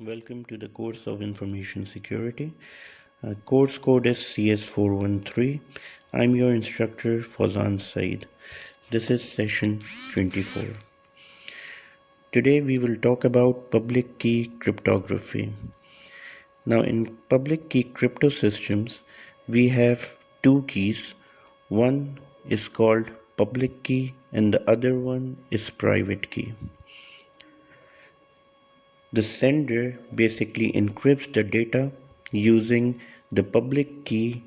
Welcome to the course of Information Security. Course code is CS413. I'm your instructor Fawzan Said. This is session 24. Today we will talk about public key cryptography. Now in public key crypto systems, we have two keys. One is called public key and the other one is private key. The sender basically encrypts the data using the public key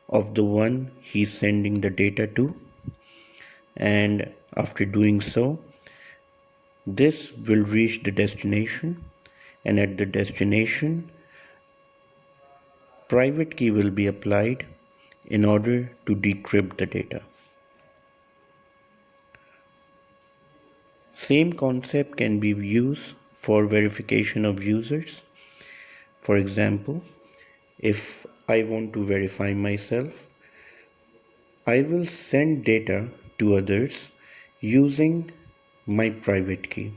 of the one he's sending the data to, and after doing so, this will reach the destination, and at the destination, private key will be applied in order to decrypt the data. Same concept can be used for verification of users. For example, if I want to verify myself, I will send data to others using my private key.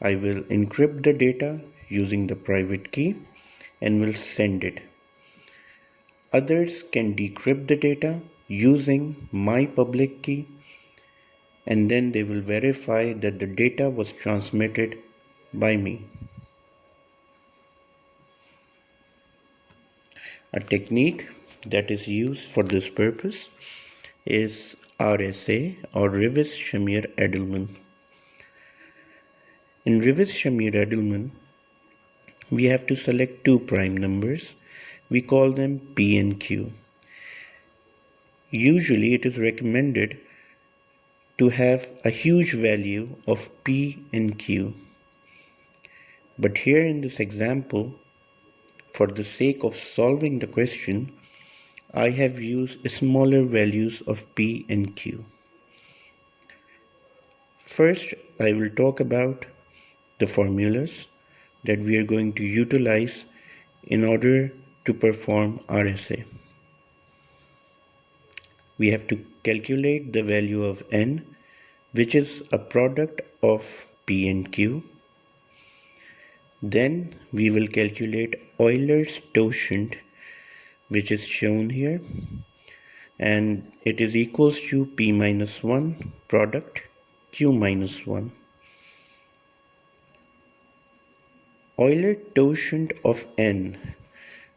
I will encrypt the data using the private key and will send it. Others can decrypt the data using my public key, and then they will verify that the data was transmitted by me. A technique that is used for this purpose is RSA or Revis-Shamir-Edelman. In Revis-Shamir-Edelman, we have to select two prime numbers. We call them P and Q. Usually it is recommended to have a huge value of P and Q. But here in this example, for the sake of solving the question, I have used smaller values of P and Q. First, I will talk about the formulas that we are going to utilize in order to perform RSA. We have to calculate the value of n, which is a product of P and Q. Then we will calculate Euler's totient, which is shown here, and it is equals to P minus 1 product Q minus 1. Euler totient of n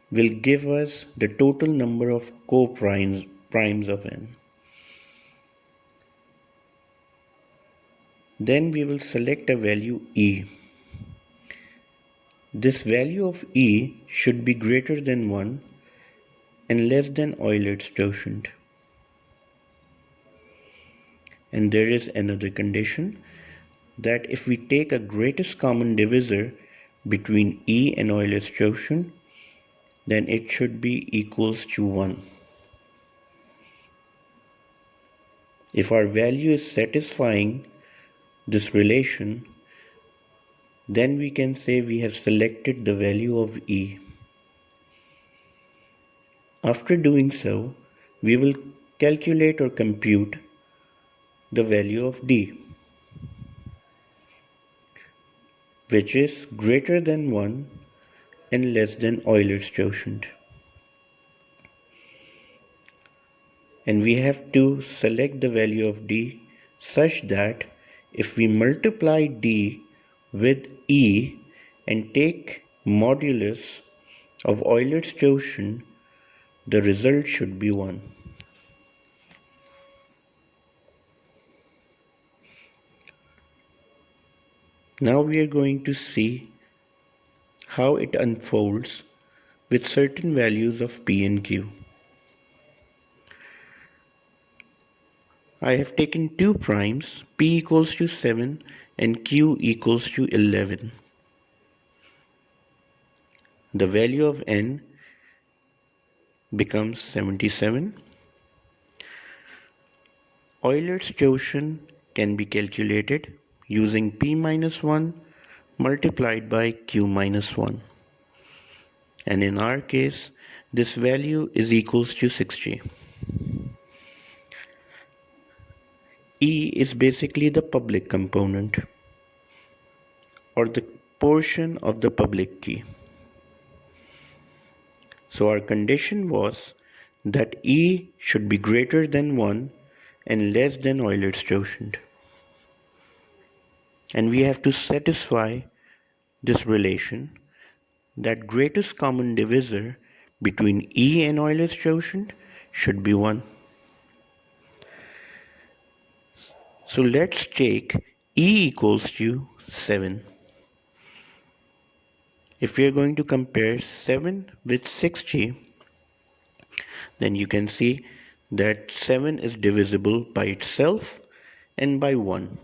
will give us the total number of coprimes of n. Then we will select a value e. This value of e should be greater than 1 and less than Euler's totient. And there is another condition that if we take a greatest common divisor between e and Euler's totient, then it should be equals to 1. If our value is satisfying this relation, then we can say we have selected the value of e. After doing so, we will calculate or compute the value of d, which is greater than 1 and less than Euler's totient. And we have to select the value of d such that if we multiply d with e and take modulus of Euler's totient, the result should be 1. Now we are going to see how it unfolds with certain values of P and Q. I have taken two primes, P equals to 7 and Q equals to 11. The value of n becomes 77. Euler's totient can be calculated using P minus 1 multiplied by Q minus 1. And in our case, this value is equals to 60. E is basically the public component or the portion of the public key. So our condition was that E should be greater than 1 and less than Euler's quotient. And we have to satisfy this relation that greatest common divisor between E and Euler's quotient should be 1. So let's take E equals to 7. If we are going to compare 7 with 6G, then you can see that 7 is divisible by itself and by 1.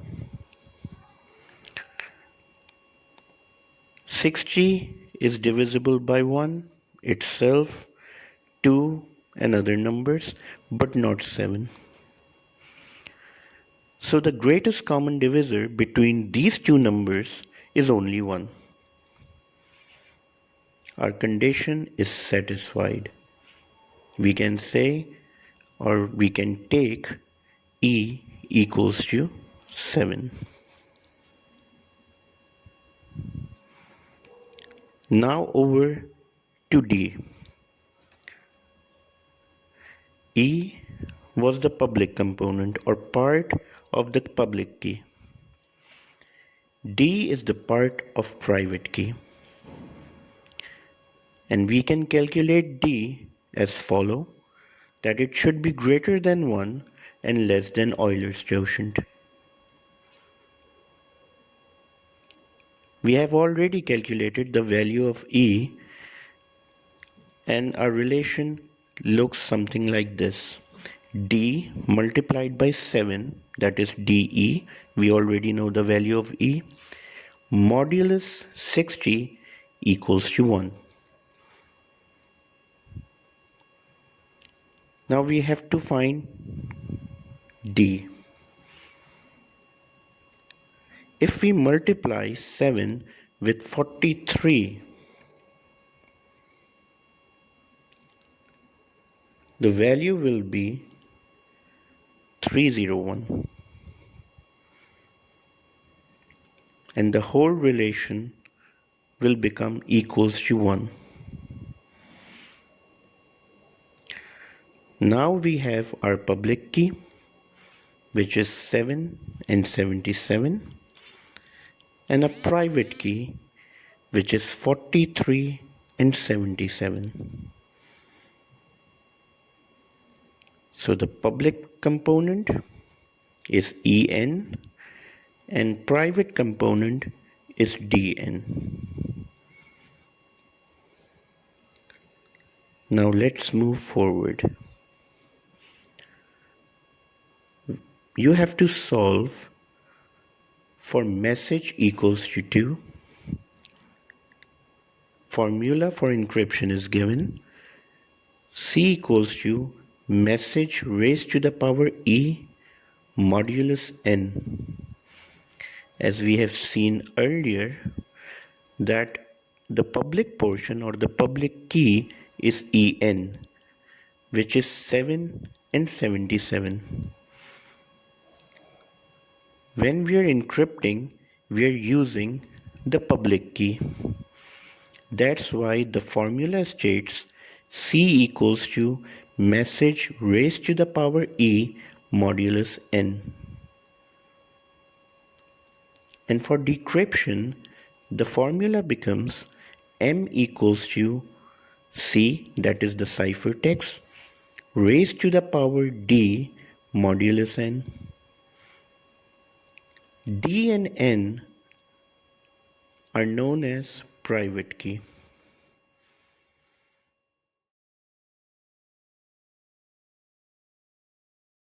6G is divisible by 1, itself, 2 and other numbers, but not 7. So the greatest common divisor between these two numbers is only 1. Our condition is satisfied. We can say, or we can take E equals to 7. Now over to D. E was the public component or part of the public key. D is the part of private key. And we can calculate D as follow, that it should be greater than 1 and less than Euler's quotient. We have already calculated the value of E, and our relation looks something like this. D multiplied by 7, that is DE, we already know the value of E, modulus 6G equals to 1. Now we have to find D. If we multiply 7 with 43, the value will be 301. And the whole relation will become equals to 1. Now we have our public key, which is 7 and 77, and a private key, which is 43 and 77. So the public component is En and private component is Dn. Now let's move forward. You have to solve for message equals to 2. Formula for encryption is given. C equals to message raised to the power E modulus n. As we have seen earlier, that the public portion or the public key is En, which is 7 and 77. When we are encrypting, we are using the public key. That's why the formula states C equals to message raised to the power E modulus n. And for decryption, the formula becomes M equals to C, that is the ciphertext, raised to the power D modulus n. D and N are known as private key.